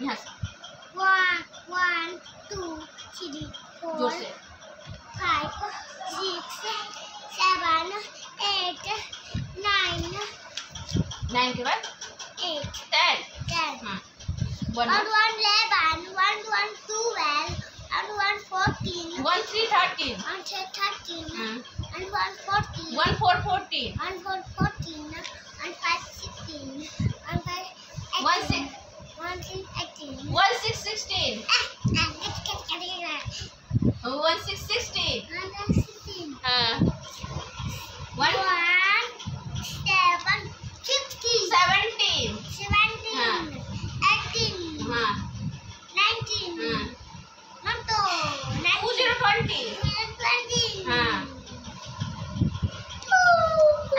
यहाँ से 1 2 3 4 जोर से 5 6 7 8 9 9 के बाद 8 10 10 हाँ 1 11 1 12 1 14 1 3 13 1 13 हाँ 1 14 1 4 14 1 4 14 1 5 16 1 5 1 6 1 6 18 1 6 16 1 6 16 हाँ 1 7 15 17 17 हाँ 18 हाँ 19 हाँ 20 20 हाँ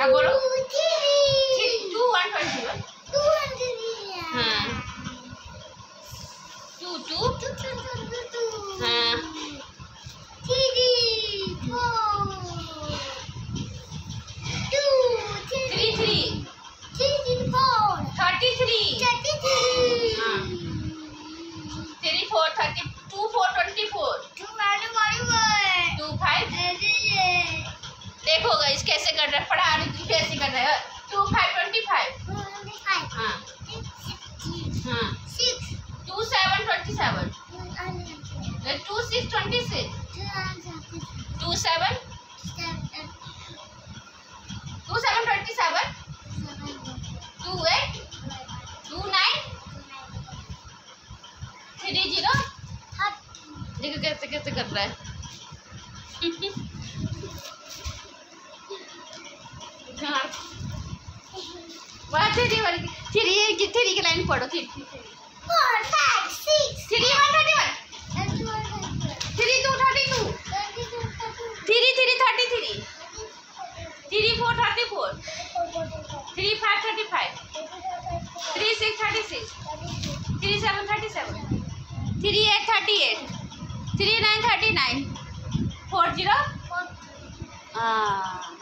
अब बोलो 2 1 21 हाँ 2 2 हाँ 3 3 33 हाँ 3 4 30 2 4 24 2 5 देखो गाइस कैसे कर रहा है पढ़ा रही थी कैसे कर रहा है 2 5 25 हाँ हाँ 2 7 27 2 6 26 2 7 2 7 27 2 8 2 9 3 0 देखो कैसे कैसे कर रहा है हाँ वहाँ थ्री वाली थ्री की लाइन पढ़ो थ्री 3 1 31 3 2 32 3 3 33 3 4 34 3 5 35 3 6 36 3 7 37 3 8 38 3 9 39 4 0 हाँ